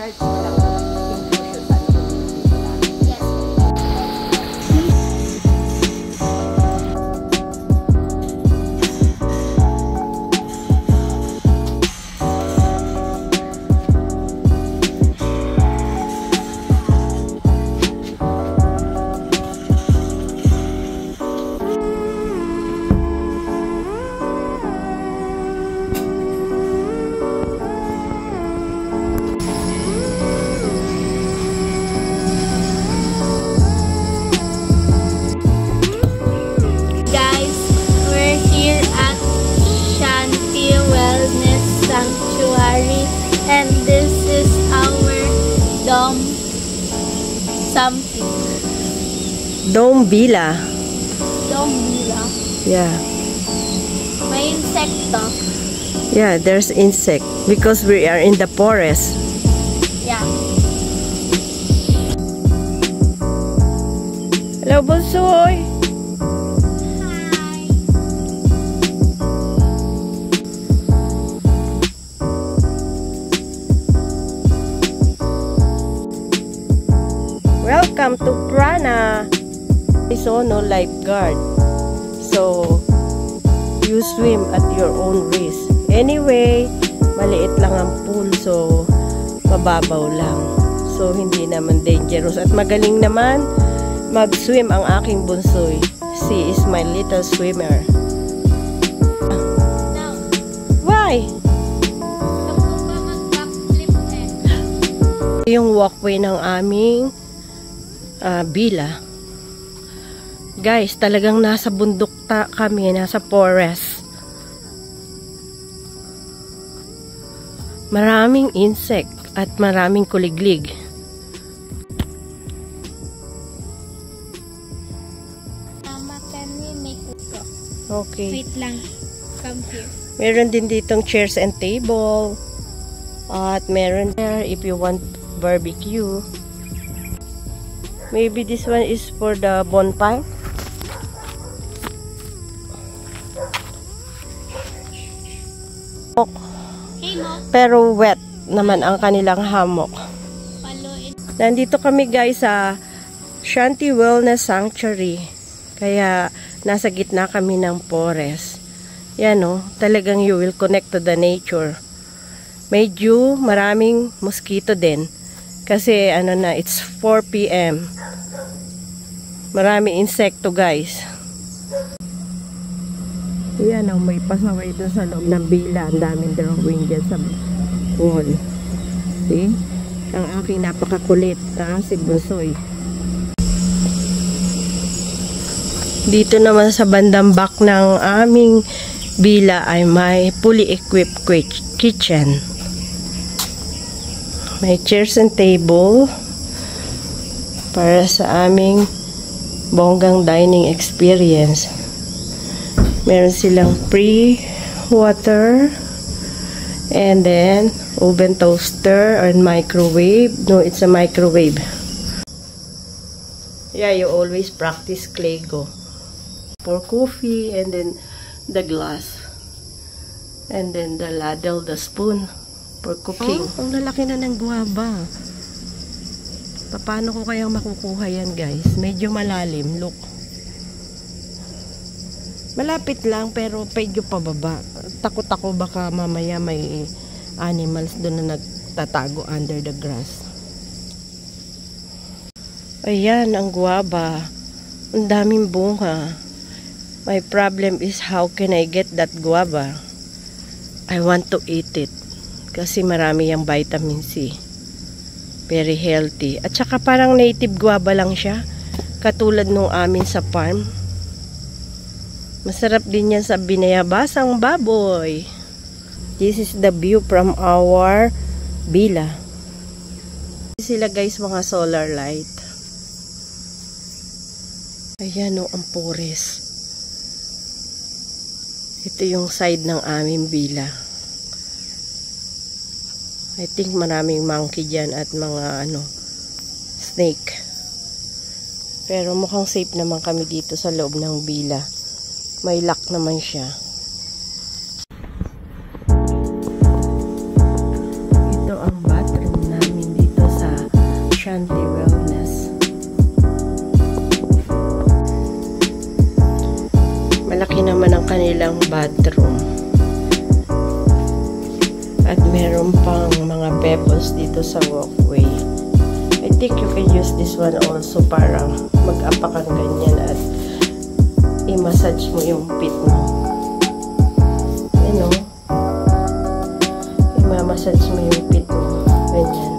guards walang intrusion sa loob. Yes. Guys, we're here at Shanti Wellness Sanctuary, and this is our dome something. Dome Villa. Dome villa. Yeah. May insekto. Yeah, there's insect because we are in the forest. Yeah. Hello, Bunsoy. Hi. Welcome to Prana. Isono lifeguard. So, you swim at your own risk. Anyway, maliit lang ang pool, so mababaw lang. So, hindi naman dangerous. At magaling naman mag-swim ang aking bunsoy. She is my little swimmer. Now, Why? gusto ka mag-backflip eh. Yung walkway ng aming villa. Guys, talagang nasa bundok kami, nasa forest. Maraming insect at maraming kuliglig. Mama, can we make ito? Okay. Wait lang. Come here. Meron din ditong chairs and table. At meron there if you want barbecue. Maybe this one is for the bonfire. Hey, Mo. Pero wet naman ang kanilang hammock. Paluin. Nandito kami guys sa Shanti Wellness Sanctuary. Kaya nasa gitna kami ng forest. Yan o, talagang you will connect to the nature. Medyo maraming mosquito din. Kasi ano na, it's 4 PM. Maraming insekto guys. Yan o, may pasaway doon sa loob ng bila. Ang daming drawing dyan sa wall. See? Ang aking napakakulit na si Bunsoy. Dito naman sa bandang back ng aming bila ay may fully equipped kitchen. May chairs and table para sa aming bonggang dining experience. Meron silang free water and then oven toaster or microwave. No, it's a microwave. Yeah, you always practice Clego for coffee, and then the glass, and then the ladle, the spoon for cooking. Oh, ang lalaki na ng guava. Paano ko kayang makukuha yan guys? Medyo malalim, look. Malapit lang pero medyo pababa. Takot ako baka mamaya may animals doon na nagtatago under the grass. Ayan ang guava. Ang daming bunga. My problem is how can I get that guava? I want to eat it. Kasi marami yung vitamin C. Very healthy. At saka parang native guava lang siya. Katulad nung amin sa farm. Masarap din yan sa binayabasang baboy. This is the view from our villa. Sila guys mga solar light. Ayan o ang forest. Ito yung side ng aming villa. I think maraming monkey dyan at mga snake. Pero mukhang safe naman kami dito sa loob ng villa. May lock naman siya. Ito ang bathroom namin dito. kanilang bathroom. At meron pang mga pebbles dito sa walkway. I think you can use this one also para mag-apa kang ganyan at i-massage mo yung pit mo. You know? I-massage mo yung pit mo. Ganyan.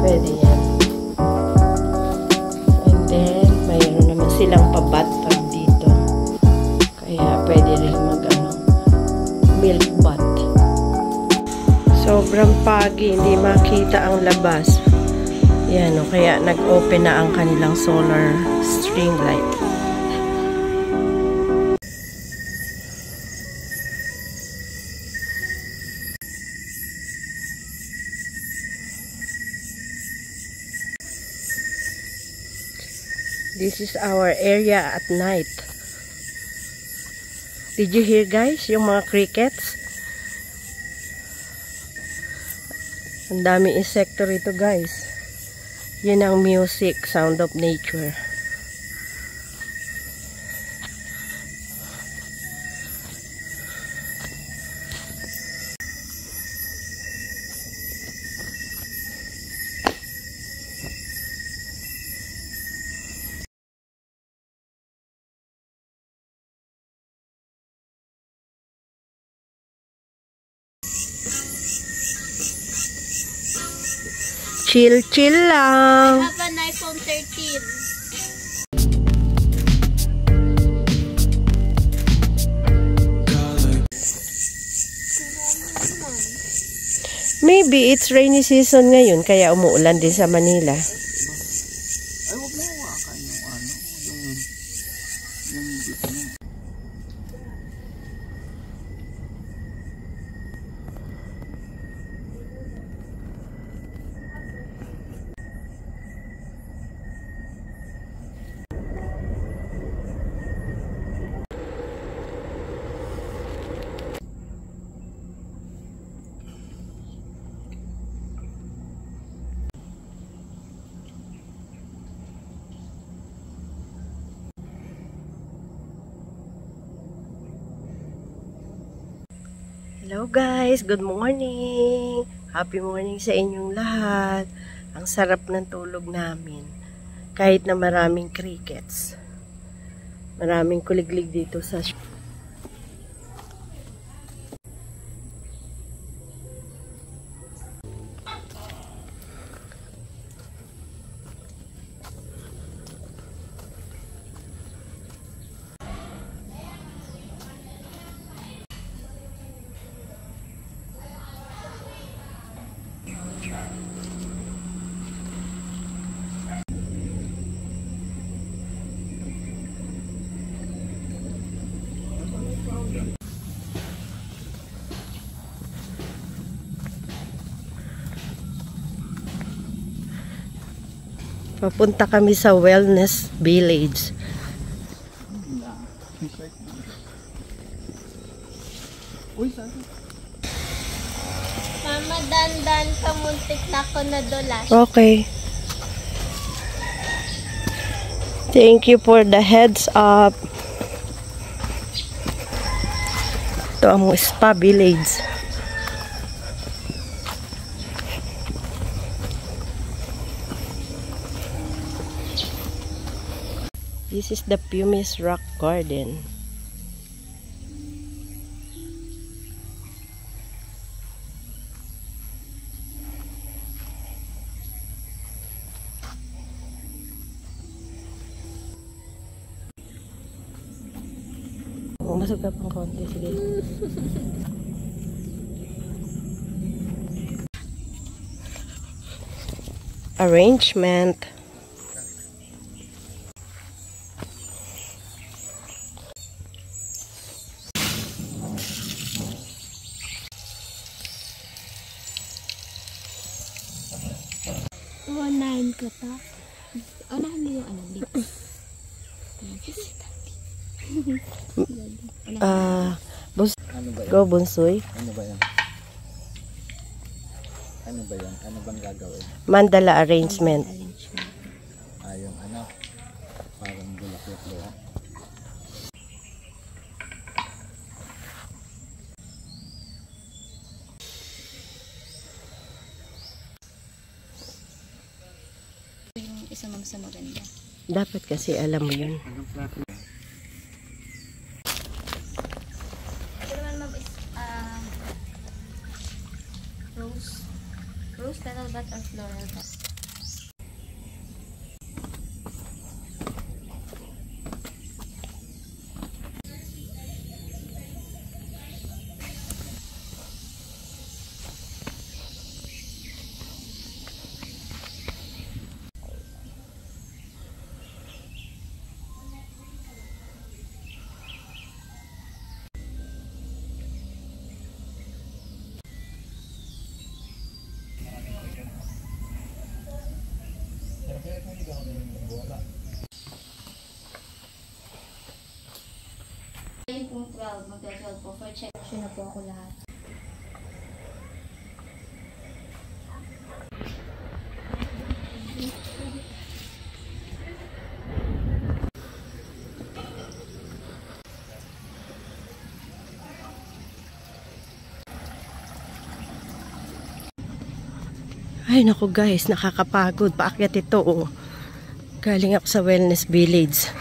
Pwede yan. And then, mayroon naman silang pa-bathtub dito. Kaya pwede rin milk bath. Sobrang pagi, hindi makita ang labas. Yan o, kaya nag-open na ang kanilang solar string light. This is our area at night. Did you hear, guys, yung mga crickets? Ang daming insekto rito, guys. Yun ang music, sound of nature. Chill lang. I have an iPhone 13. Maybe it's rainy season ngayon, kaya umuulan din sa Manila. Ay, huwag mo hawakan yung Hello guys, good morning. Happy morning sa inyong lahat. Ang sarap ng tulog namin. Kahit na maraming crickets. Maraming kuliglig dito sa papunta kami sa wellness village. Mama, dandan ka, muntik na ako nadulas. Okay. Thank you for the heads up. Ito ang spa village. This is the Pumice Rock Garden. Masuk ka pang konti, sige. Arrangement. Nine ka pa. Unahan mo yung ano dito. Go Bunsoy. Ano ba yan? Ano ba yan? Ano bang gagawin? Mandala arrangement. Yung ano? Parang bulaklak ba? mag-umpisa ma'am sa maganda. Dapat kasi alam mo yun. Anong klase? Ito naman ma'am is rose petal bat or floral bat. Yung pong 12, mag-12 po for check. Sure na po ako lahat. Ay naku guys, nakakapagod. Paakyat ito oh. Galing ako sa Wellness Village.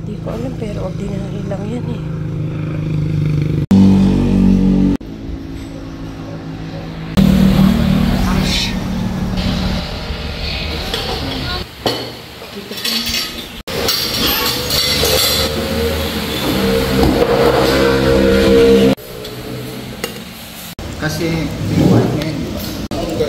Hindi ko alam pero ordinary lang yan eh. Kasi, reward ngayon, di ba?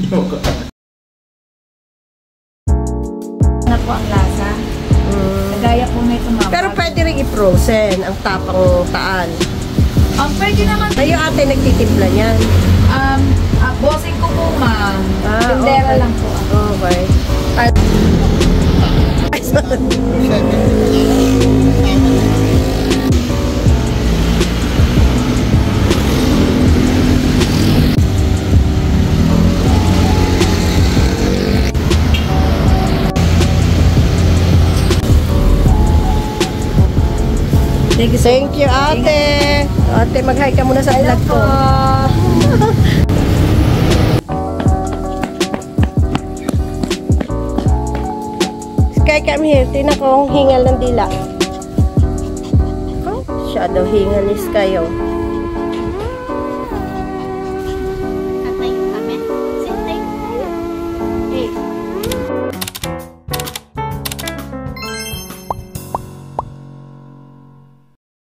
Joke. Na po ang lasa. Nagaya po na ito ma'am. Pero pwede rin i-frozen ang tapang taan. Pwede naman. Kayo ate nagtitimpla niyan. Bossing ko po ma'am. Ah, Tindera okay. lang po. Okay. Ay, sorry. Thank you, ate. Ate, mag-hi ka muna sa vlog ko. Sky, come here. Tingnan ko ang hingal ng dila. Oh, shadow hingal ni Sky, oh.